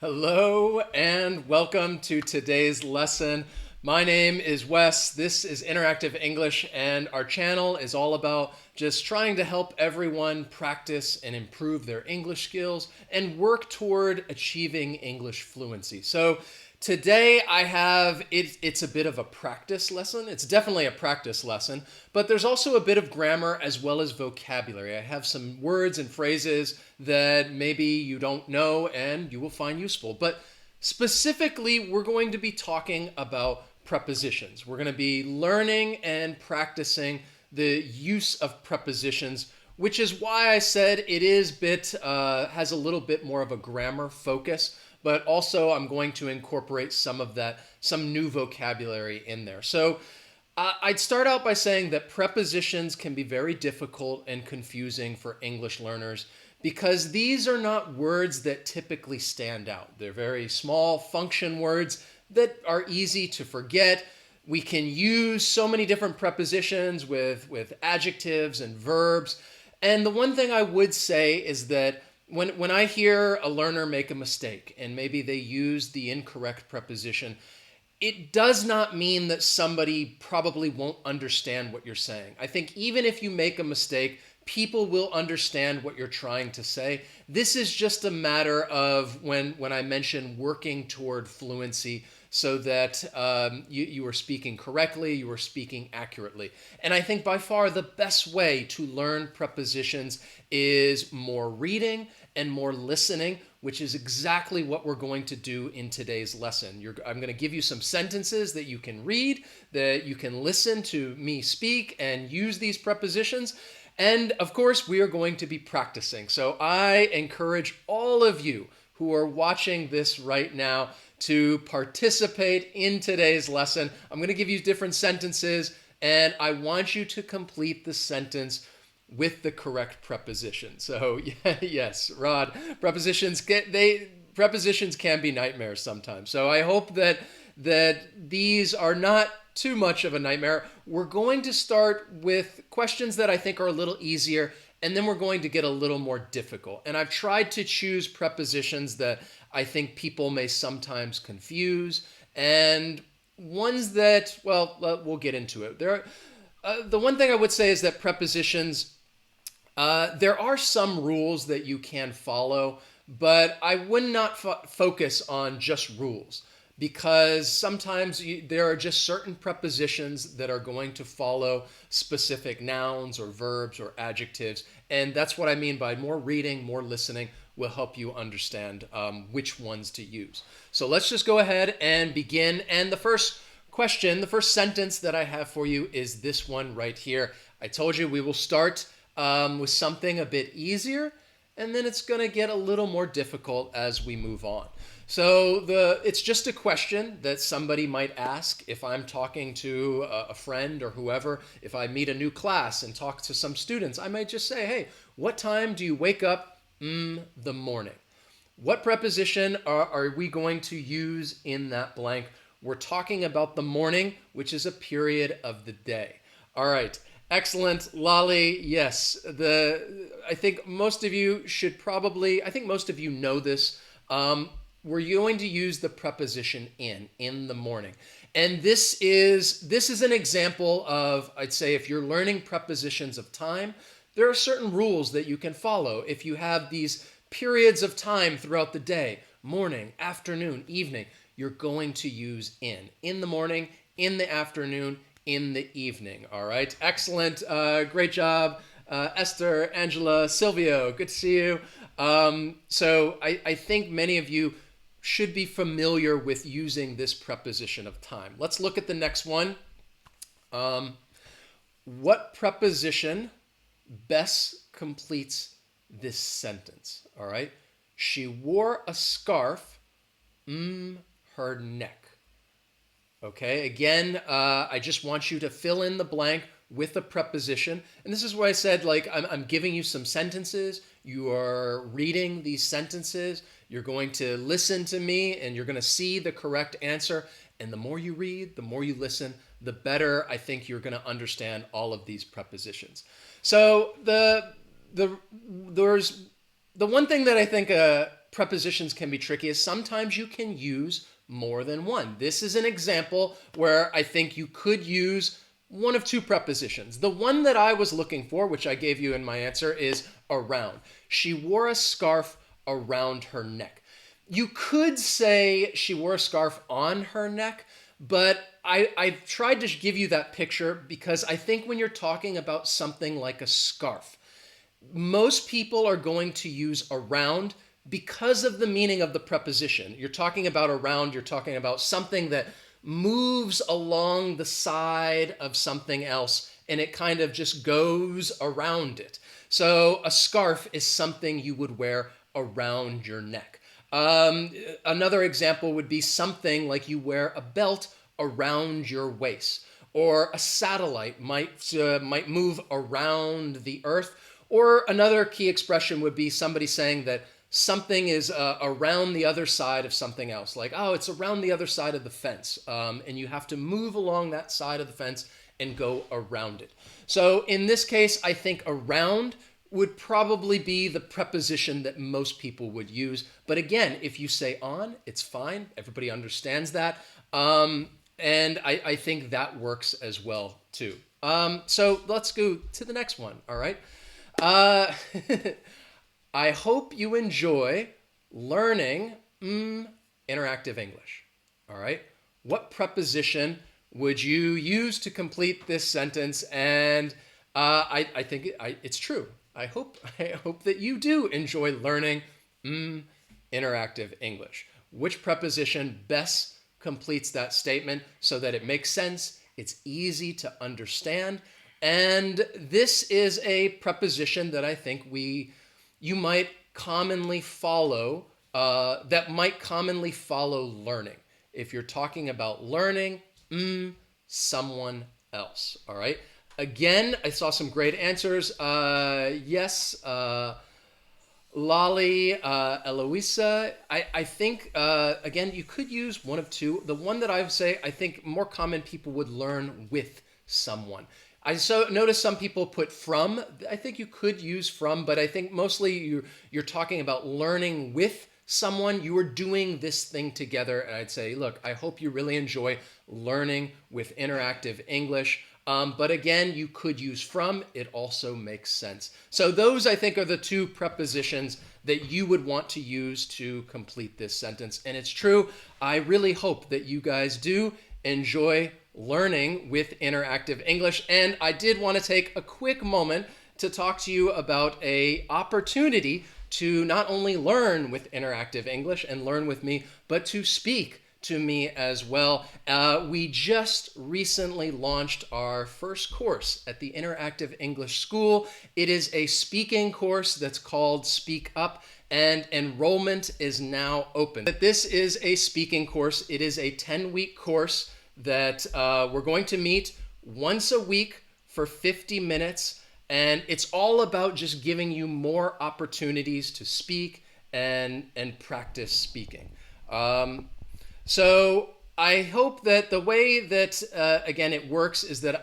Hello and welcome to today's lesson. My name is Wes. This is Interactive English, and our channel is all about just trying to help everyone practice and improve their English skills and work toward achieving English fluency. So today it's a bit of a practice lesson. It's definitely a practice lesson, but there's also a bit of grammar as well as vocabulary. I have some words and phrases that maybe you don't know and you will find useful. But specifically, we're going to be talking about prepositions. We're going to be learning and practicing the use of prepositions, which is why I said it is has a little bit more of a grammar focus, but also I'm going to incorporate some new vocabulary in there. So I'd start out by saying that prepositions can be very difficult and confusing for English learners because these are not words that typically stand out. They're very small function words that are easy to forget. We can use so many different prepositions with adjectives and verbs. And the one thing I would say is that when I hear a learner make a mistake and maybe they use the incorrect preposition, it does not mean that somebody probably won't understand what you're saying. I think even if you make a mistake, people will understand what you're trying to say. This is just a matter of when I mention working toward fluency so that you are speaking correctly, you are speaking accurately. And I think by far the best way to learn prepositions is more reading and more listening, which is exactly what we're going to do in today's lesson. I'm going to give you some sentences that you can read, that you can listen to me speak and use these prepositions. And of course, we are going to be practicing. So I encourage all of you who are watching this right now to participate in today's lesson. I'm going to give you different sentences, and I want you to complete the sentence with the correct preposition. So yes, Rod, prepositions can be nightmares sometimes. So I hope that these are not too much of a nightmare. We're going to start with questions that I think are a little easier, and then we're going to get a little more difficult. And I've tried to choose prepositions that I think people may sometimes confuse, and ones that, well, we'll get into it. The one thing I would say is that prepositions, there are some rules that you can follow, but I would not focus on just rules, because sometimes there are just certain prepositions that are going to follow specific nouns or verbs or adjectives. And that's what I mean by more reading, more listening will help you understand which ones to use. So let's just go ahead and begin. And the first sentence that I have for you is this one right here. I told you we will start with something a bit easier, and then it's going to get a little more difficult as we move on. So it's just a question that somebody might ask if I'm talking to a friend or whoever. If I meet a new class and talk to some students, I might just say, hey, what time do you wake up the morning? What preposition are we going to use in that blank? We're talking about the morning, which is a period of the day. All right. Excellent, Lolly. Yes, I think most of you know this. We're going to use the preposition in the morning. And this is an example of, I'd say, if you're learning prepositions of time, there are certain rules that you can follow. If you have these periods of time throughout the day, morning, afternoon, evening, you're going to use in the morning, in the afternoon, in the evening. All right. Excellent. Great job. Esther, Angela, Silvio, good to see you. So I think many of you should be familiar with using this preposition of time. Let's look at the next one. What preposition best completes this sentence? All right. She wore a scarf, her neck. Okay, again, I just want you to fill in the blank with a preposition. And this is why I said, like, I'm giving you some sentences. You are reading these sentences. You're going to listen to me, and you're going to see the correct answer. And the more you read, the more you listen, the better I think you're going to understand all of these prepositions. So there's the one thing that I think prepositions can be tricky is sometimes you can use more than one. This is an example where I think you could use one of two prepositions. The one that I was looking for, which I gave you in my answer, is around. She wore a scarf around her neck. You could say she wore a scarf on her neck, but I've tried to give you that picture because I think when you're talking about something like a scarf, most people are going to use around because of the meaning of the preposition. You're talking about around, you're talking about something that moves along the side of something else and it kind of just goes around it. So a scarf is something you would wear around your neck. Another example would be something like you wear a belt around your waist, or a satellite might move around the earth. Or another key expression would be somebody saying that something is around the other side of something else, like, oh, it's around the other side of the fence, and you have to move along that side of the fence and go around it. So in this case, I think around would probably be the preposition that most people would use. But again, if you say on, it's fine. Everybody understands that. And I think that works as well, too. So let's go to the next one, all right? I hope you enjoy learning interactive English, all right? What preposition would you use to complete this sentence? And I think it's true. I hope that you do enjoy learning interactive English. Which preposition best completes that statement so that it makes sense, it's easy to understand, and this is a preposition that I think you might commonly follow, that might commonly follow learning. If you're talking about learning, someone else, all right? Again, I saw some great answers. Yes, Lolly, Eloisa. I think, again, you could use one of two. The one that I would say, I think more common people would learn with someone. I noticed some people put from. I think you could use from, but I think mostly you're talking about learning with someone. You are doing this thing together. And I'd say, look, I hope you really enjoy learning with interactive English. But again, you could use from. It also makes sense. So those, I think, are the two prepositions that you would want to use to complete this sentence. And it's true. I really hope that you guys do enjoy learning with interactive English. And I did want to take a quick moment to talk to you about an opportunity to not only learn with interactive English and learn with me, but to speak to me as well. We just recently launched our first course at the Interactive English School. It is a speaking course that's called Speak Up, and enrollment is now open. This is a speaking course. It is a 10-week course that we're going to meet once a week for 50 minutes. And it's all about just giving you more opportunities to speak and practice speaking. So I hope that the way that, again, it works is that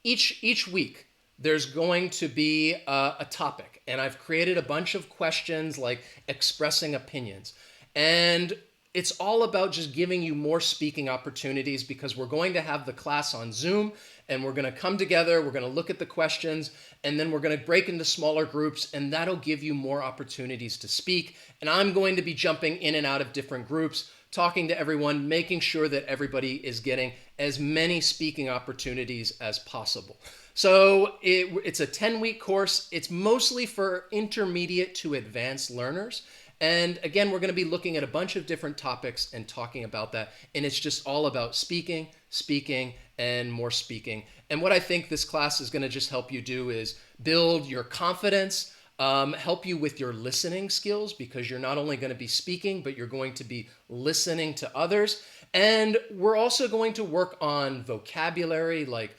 each week there's going to be a topic. And I've created a bunch of questions like expressing opinions. And it's all about just giving you more speaking opportunities because we're going to have the class on Zoom and we're going to come together, we're going to look at the questions, and then we're going to break into smaller groups, and that'll give you more opportunities to speak. And I'm going to be jumping in and out of different groups, talking to everyone, making sure that everybody is getting as many speaking opportunities as possible. So it's a 10-week course. It's mostly for intermediate to advanced learners. And again, we're going to be looking at a bunch of different topics and talking about that. And it's just all about speaking, and more speaking. And what I think this class is going to just help you do is build your confidence, help you with your listening skills, because you're not only going to be speaking, but you're going to be listening to others. And we're also going to work on vocabulary, like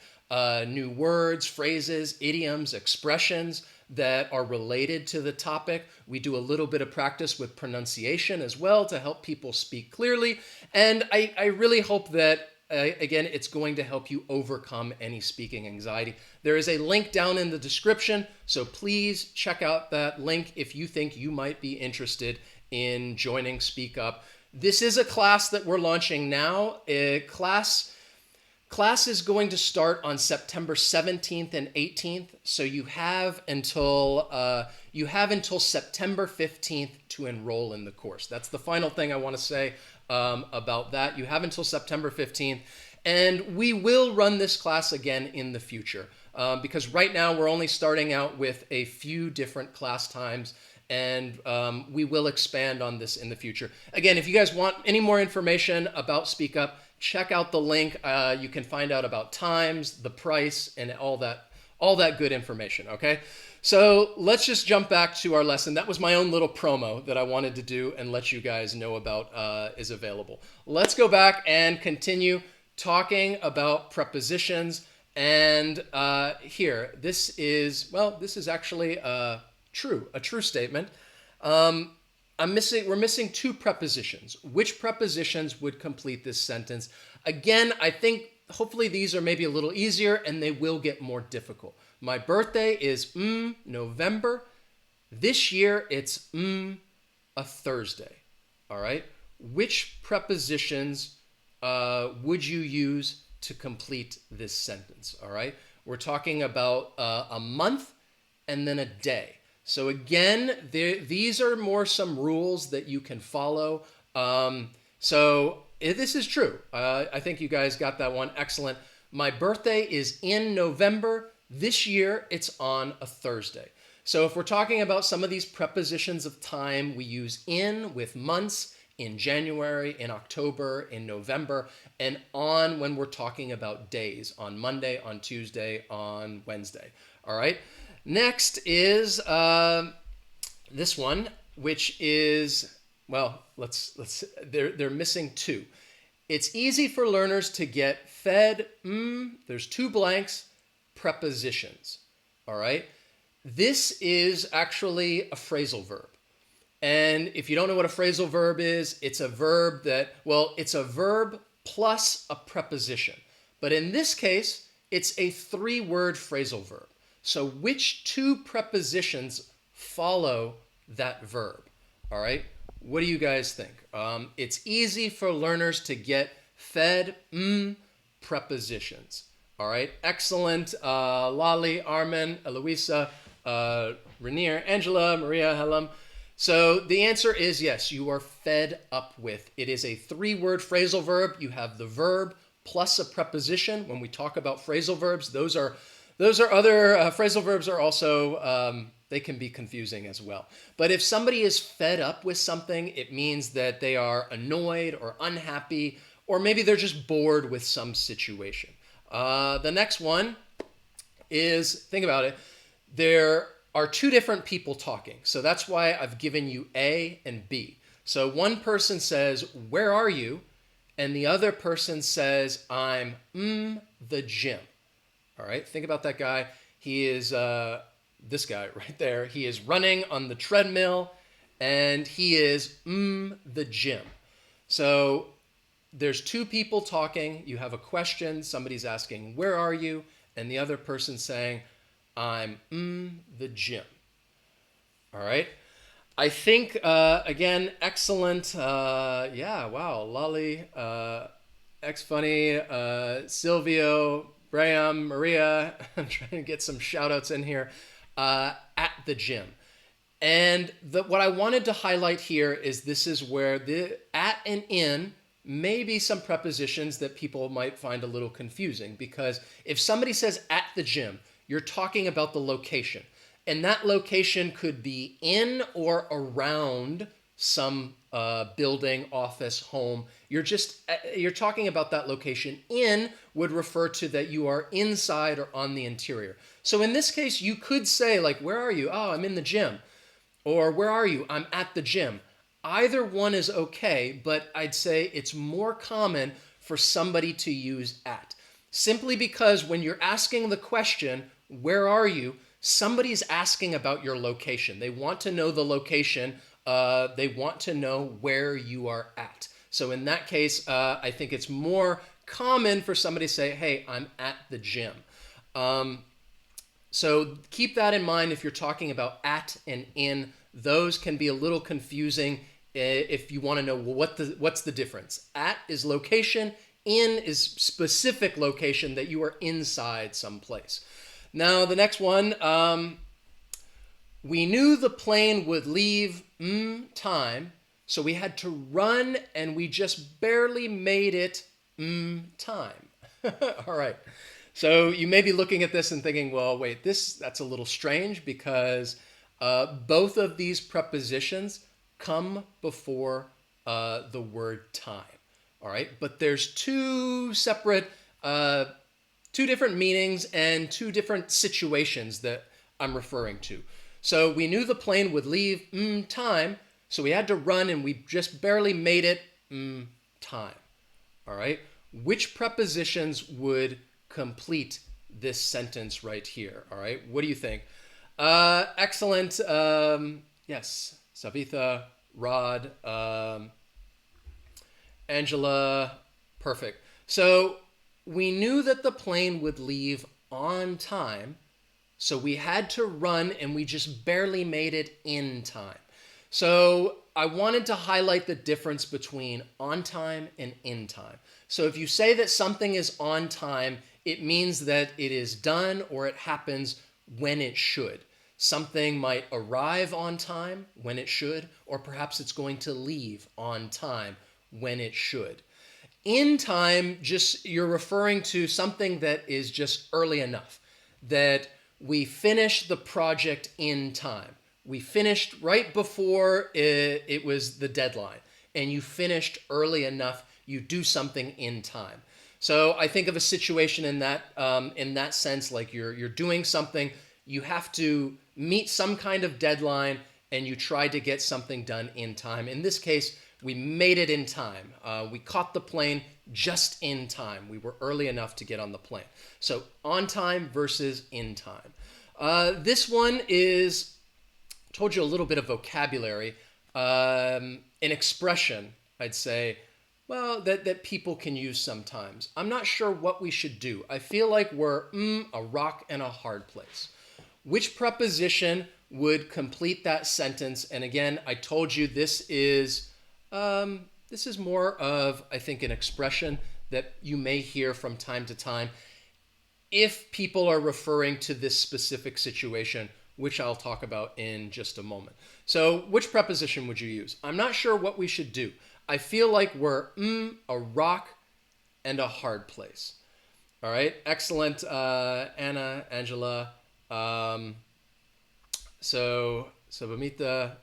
new words, phrases, idioms, expressions that are related to the topic. We do a little bit of practice with pronunciation as well to help people speak clearly. And I really hope that, again, it's going to help you overcome any speaking anxiety. There is a link down in the description, so please check out that link if you think you might be interested in joining Speak Up. This is a class that we're launching now. Class is going to start on September 17th and 18th, so you have until September 15th to enroll in the course. That's the final thing I want to say about that. You have until September 15th, and we will run this class again in the future because right now we're only starting out with a few different class times, and we will expand on this in the future. Again, if you guys want any more information about Speak Up, check out the link. You can find out about times, the price, and all that good information, okay? So let's just jump back to our lesson. That was my own little promo that I wanted to do and let you guys know about is available. Let's go back and continue talking about prepositions. And here, this is actually a true statement. We're missing two prepositions. Which prepositions would complete this sentence? Again, I think hopefully these are maybe a little easier and they will get more difficult. My birthday is November. This year it's a Thursday. All right. Which prepositions would you use to complete this sentence? All right. We're talking about a month and then a day. So again, these are more some rules that you can follow. So this is true. I think you guys got that one. Excellent. My birthday is in November. This year, it's on a Thursday. So if we're talking about some of these prepositions of time, we use in with months, in January, in October, in November, and on when we're talking about days, on Monday, on Tuesday, on Wednesday. All right. Next is this one, which is, well, they're missing two. It's easy for learners to get fed, there's two blanks, prepositions, all right? This is actually a phrasal verb. And if you don't know what a phrasal verb is, it's a verb it's a verb plus a preposition. But in this case, it's a three-word phrasal verb. So which two prepositions follow that verb? All right. What do you guys think? It's easy for learners to get fed prepositions. All right. Excellent. Lali, Armin, Eloisa, Rainier, Angela, Maria, Helem. So the answer is yes, you are fed up with. It is a three-word phrasal verb. You have the verb plus a preposition. When we talk about phrasal verbs, those are other phrasal verbs are also, they can be confusing as well. But if somebody is fed up with something, it means that they are annoyed or unhappy, or maybe they're just bored with some situation. The next one is, think about it, there are two different people talking. So that's why I've given you A and B. So one person says, "Where are you?" And the other person says, "I'm the gym." All right, think about that guy. He is this guy right there. He is running on the treadmill, and he is the gym. So there's two people talking. You have a question. Somebody's asking, "Where are you?" And the other person saying, "I'm the gym." All right. I think, again, excellent. Yeah, wow. Lolly, X-Funny, Silvio, Graham, Maria. I'm trying to get some shout outs in here. At the gym. And what I wanted to highlight here is this is where the at and in may be some prepositions that people might find a little confusing, because if somebody says at the gym, you're talking about the location. And that location could be in or around some building, office, home. You're talking about that location. In would refer to that you are inside or on the interior. So in this case, you could say, like, "Where are you?" "Oh, I'm in the gym." Or "Where are you?" "I'm at the gym." Either one is okay, but I'd say it's more common for somebody to use at. Simply because when you're asking the question, "Where are you?" somebody's asking about your location. They want to know the location. They want to know where you are at. So in that case, I think it's more common for somebody to say, "Hey, I'm at the gym." So keep that in mind if you're talking about at and in. Those can be a little confusing if you want to know, well, what's the difference. At is location, in is specific location that you are inside someplace. Now the next one, we knew the plane would leave time, so we had to run and we just barely made it time. All right. So you may be looking at this and thinking, well, wait, that's a little strange because both of these prepositions come before the word time. All right. But there's two different meanings and two different situations that I'm referring to. So we knew the plane would leave time, so we had to run and we just barely made it time. All right. Which prepositions would complete this sentence right here? All right. What do you think? Excellent. Yes. Savitha, Rod, Angela. Perfect. So we knew that the plane would leave on time, so we had to run and we just barely made it in time. So I wanted to highlight the difference between on time and in time. So if you say that something is on time, it means that it is done or it happens when it should. Something might arrive on time when it should, or perhaps it's going to leave on time when it should. In time, just you're referring to something that is just early enough, that we finished the project in time. We finished right before it was the deadline, and you finished early enough, you do something in time. So I think of a situation in that sense, like you're doing something, you have to meet some kind of deadline, and you try to get something done in time. In this case, we made it in time. We caught the plane just in time. We were early enough to get on the plane. So on time versus in time. This one is, told you a little bit of vocabulary, an expression, I'd say, well, that people can use sometimes. I'm not sure what we should do. I feel like we're a rock and a hard place. Which preposition would complete that sentence? And again, I told you this is more of, I think, an expression that you may hear from time to time if people are referring to this specific situation, which I'll talk about in just a moment. So which preposition would you use? I'm not sure what we should do. I feel like we're a rock and a hard place. All right, excellent, Anna, Angela. So Bamita,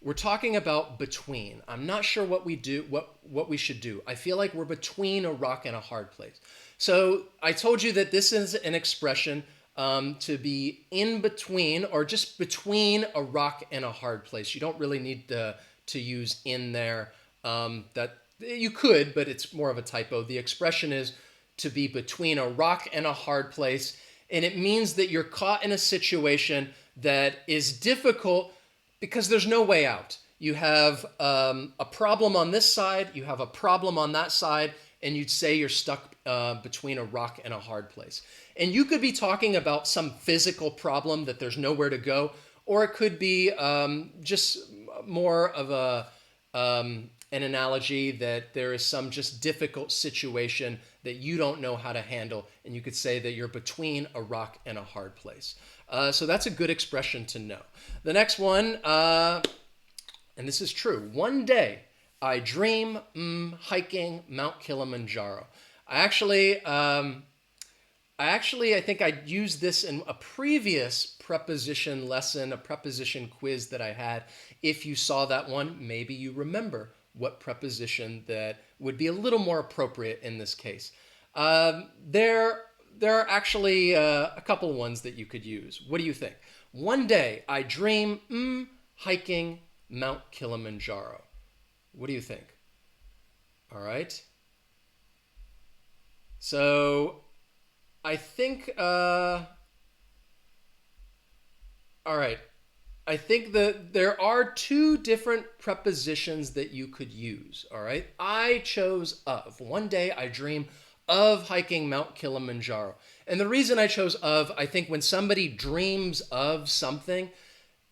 we're talking about between. I'm not sure what we do, what we should do. I feel like we're between a rock and a hard place. So I told you that this is an expression to be in between, or just between a rock and a hard place. You don't really need to use in there. That you could, but it's more of a typo. The expression is to be between a rock and a hard place, and it means that you're caught in a situation that is difficult because there's no way out. You have a problem on this side, you have a problem on that side, and you'd say you're stuck between a rock and a hard place. And you could be talking about some physical problem that there's nowhere to go, or it could be just more of an analogy that there is some just difficult situation that you don't know how to handle, and you could say that you're between a rock and a hard place. So that's a good expression to know. The next one, and this is true. One day I dream hiking Mount Kilimanjaro. I think I used this in a previous preposition lesson, a preposition quiz that I had. If you saw that one, maybe you remember what preposition that would be a little more appropriate in this case. There are actually a couple ones that you could use. What do you think? One day I dream hiking Mount Kilimanjaro. What do you think? All right. So I think, all right. I think that there are two different prepositions that you could use, all right? I chose of. One day I dream of hiking Mount Kilimanjaro. And the reason I chose of, I think when somebody dreams of something,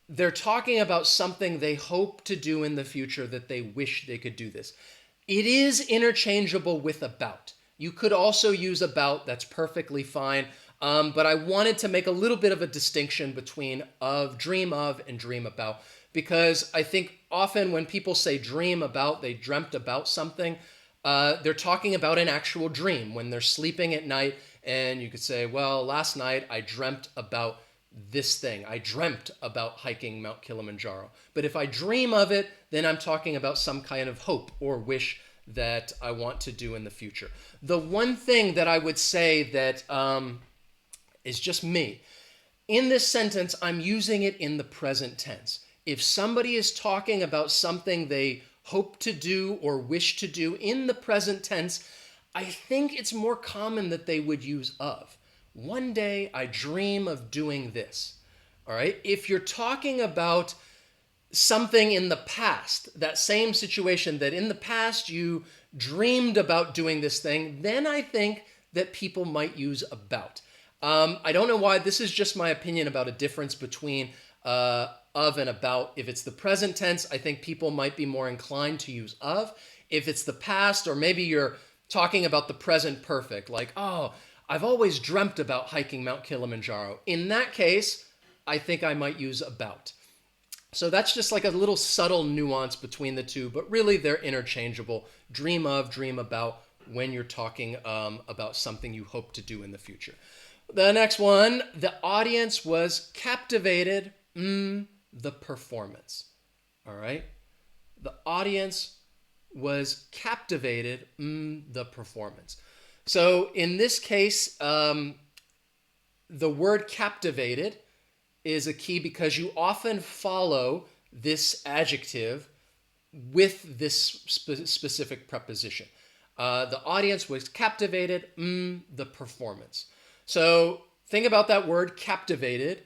they're talking about something they hope to do in the future that they wish they could do this. It is interchangeable with about. You could also use about, that's perfectly fine. But I wanted to make a little bit of a distinction between dream of, and dream about, because I think often when people say dream about, they dreamt about something, they're talking about an actual dream when they're sleeping at night. And you could say, well, last night I dreamt about this thing. I dreamt about hiking Mount Kilimanjaro. But if I dream of it, then I'm talking about some kind of hope or wish that I want to do in the future. The one thing that I would say that is just me, in this sentence, I'm using it in the present tense. If somebody is talking about something they hope to do or wish to do in the present tense, I think it's more common that they would use of. One day I dream of doing this. All right. If you're talking about something in the past, that same situation that in the past you dreamed about doing this thing, then I think that people might use about. I don't know why. This is just my opinion about a difference between of and about. If it's the present tense, I think people might be more inclined to use of. If it's the past, or maybe you're talking about the present perfect, like, oh, I've always dreamt about hiking Mount Kilimanjaro. In that case, I think I might use about. So that's just like a little subtle nuance between the two, but really they're interchangeable. Dream of, dream about, when you're talking about something you hope to do in the future. The next one, the audience was captivated, the performance. All right? The audience was captivated, the performance. So in this case, the word captivated is a key because you often follow this adjective with this specific preposition. The audience was captivated, the performance. So think about that word captivated.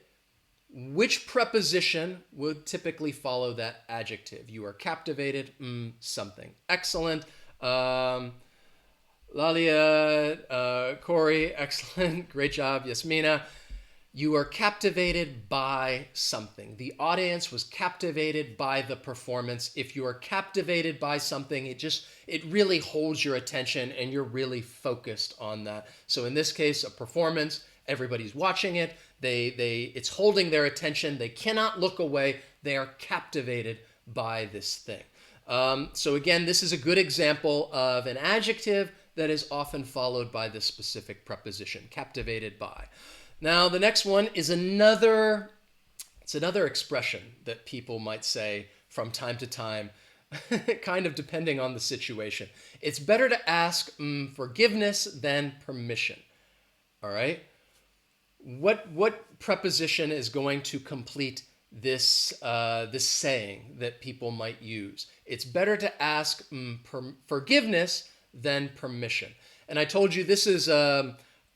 Which preposition would typically follow that adjective? You are captivated, something. Excellent. Lalia, Corey, excellent. Great job. Yasmina. You are captivated by something. The audience was captivated by the performance. If you are captivated by something, it really holds your attention and you're really focused on that. So in this case, a performance, everybody's watching it. It's holding their attention. They cannot look away. They are captivated by this thing. So again, this is a good example of an adjective that is often followed by this specific preposition, captivated by. Now, the next one is another expression that people might say from time to time, kind of depending on the situation. It's better to ask forgiveness than permission. All right? What preposition is going to complete this saying that people might use? It's better to ask forgiveness than permission. And I told you this is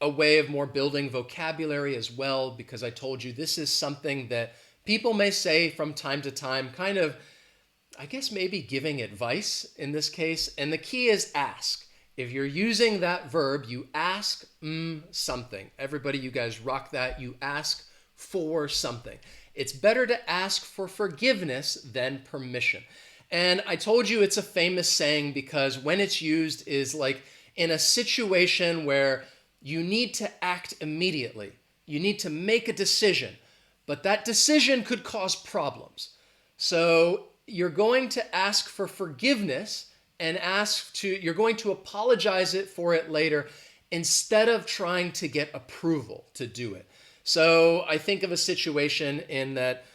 a way of more building vocabulary as well, because I told you this is something that people may say from time to time, kind of, I guess maybe giving advice in this case. And the key is ask. If you're using that verb, you ask something. Everybody, you guys rock that. You ask for something. It's better to ask for forgiveness than permission. And I told you it's a famous saying because when it's used is like in a situation where you need to act immediately. You need to make a decision, but that decision could cause problems. So you're going to ask for forgiveness and you're going to apologize for it later instead of trying to get approval to do it. So I think of a situation in that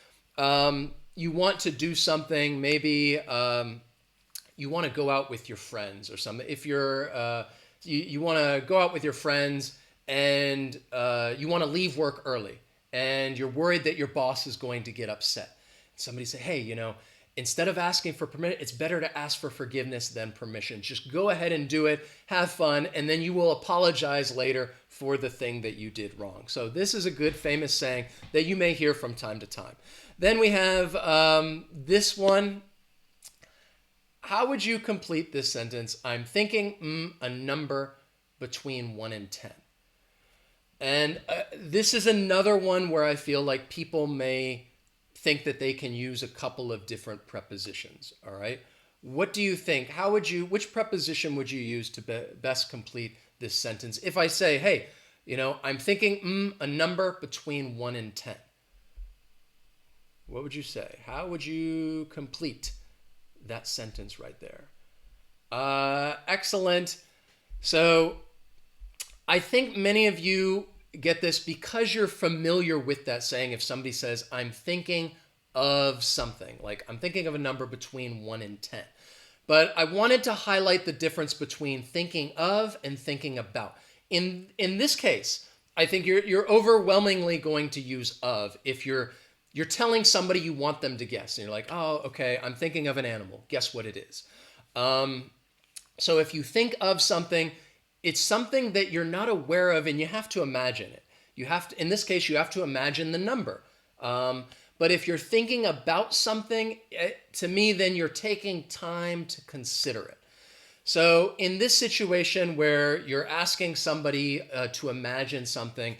you want to do something, maybe you want to go out with your friends or something. If you're you want to go out with your friends and you want to leave work early and you're worried that your boss is going to get upset. Somebody say, hey, instead of asking for permission, it's better to ask for forgiveness than permission. Just go ahead and do it, have fun, and then you will apologize later for the thing that you did wrong. So this is a good famous saying that you may hear from time to time. Then we have this one. How would you complete this sentence? I'm thinking a number between 1 and 10. And this is another one where I feel like people may think that they can use a couple of different prepositions. All right. What do you think? Which preposition would you use to best complete this sentence? If I say, hey, I'm thinking a number between 1 and 10. What would you say? How would you complete that sentence right there? Excellent. So I think many of you get this because you're familiar with that saying. If somebody says, I'm thinking of something, like I'm thinking of a number between 1 and 10. But I wanted to highlight the difference between thinking of and thinking about. In this case, I think you're overwhelmingly going to use of if you're telling somebody you want them to guess. And you're like, oh, okay, I'm thinking of an animal. Guess what it is. So if you think of something, it's something that you're not aware of and you have to imagine it. In this case, you have to imagine the number. But if you're thinking about something, to me, then you're taking time to consider it. So in this situation where you're asking somebody to imagine something,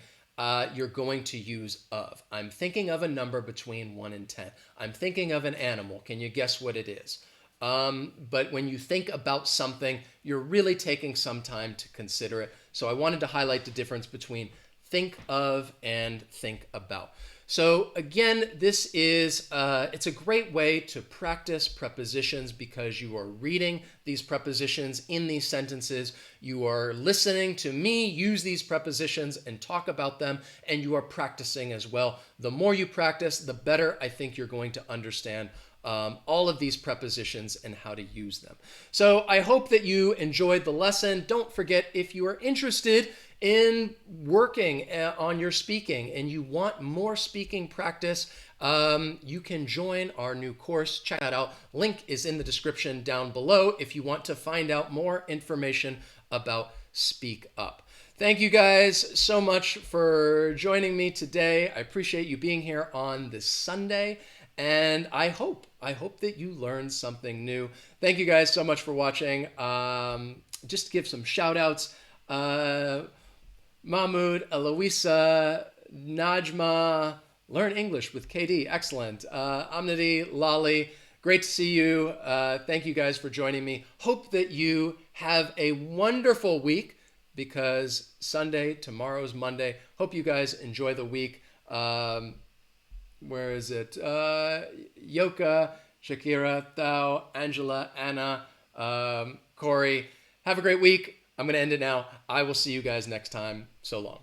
you're going to use of. I'm thinking of a number between 1 and 10. I'm thinking of an animal. Can you guess what it is? But when you think about something, you're really taking some time to consider it. So I wanted to highlight the difference between think of and think about. So again, this is it's a great way to practice prepositions because you are reading these prepositions in these sentences. You are listening to me use these prepositions and talk about them, and you are practicing as well. The more you practice, the better I think you're going to understand all of these prepositions and how to use them. So I hope that you enjoyed the lesson. Don't forget, if you are interested in working on your speaking and you want more speaking practice, you can join our new course. Check that out. Link is in the description down below if you want to find out more information about Speak Up. Thank you guys so much for joining me today. I appreciate you being here on this Sunday, and I hope that you learned something new. Thank you guys so much for watching. Just to give some shout outs. Mahmoud, Eloisa, Najma, Learn English with KD. Excellent. Amnadi, Lali, great to see you. Thank you guys for joining me. Hope that you have a wonderful week because tomorrow's Monday. Hope you guys enjoy the week. Where is it? Yoka, Shakira, Thao, Angela, Anna, Corey. Have a great week. I'm going to end it now. I will see you guys next time. So long.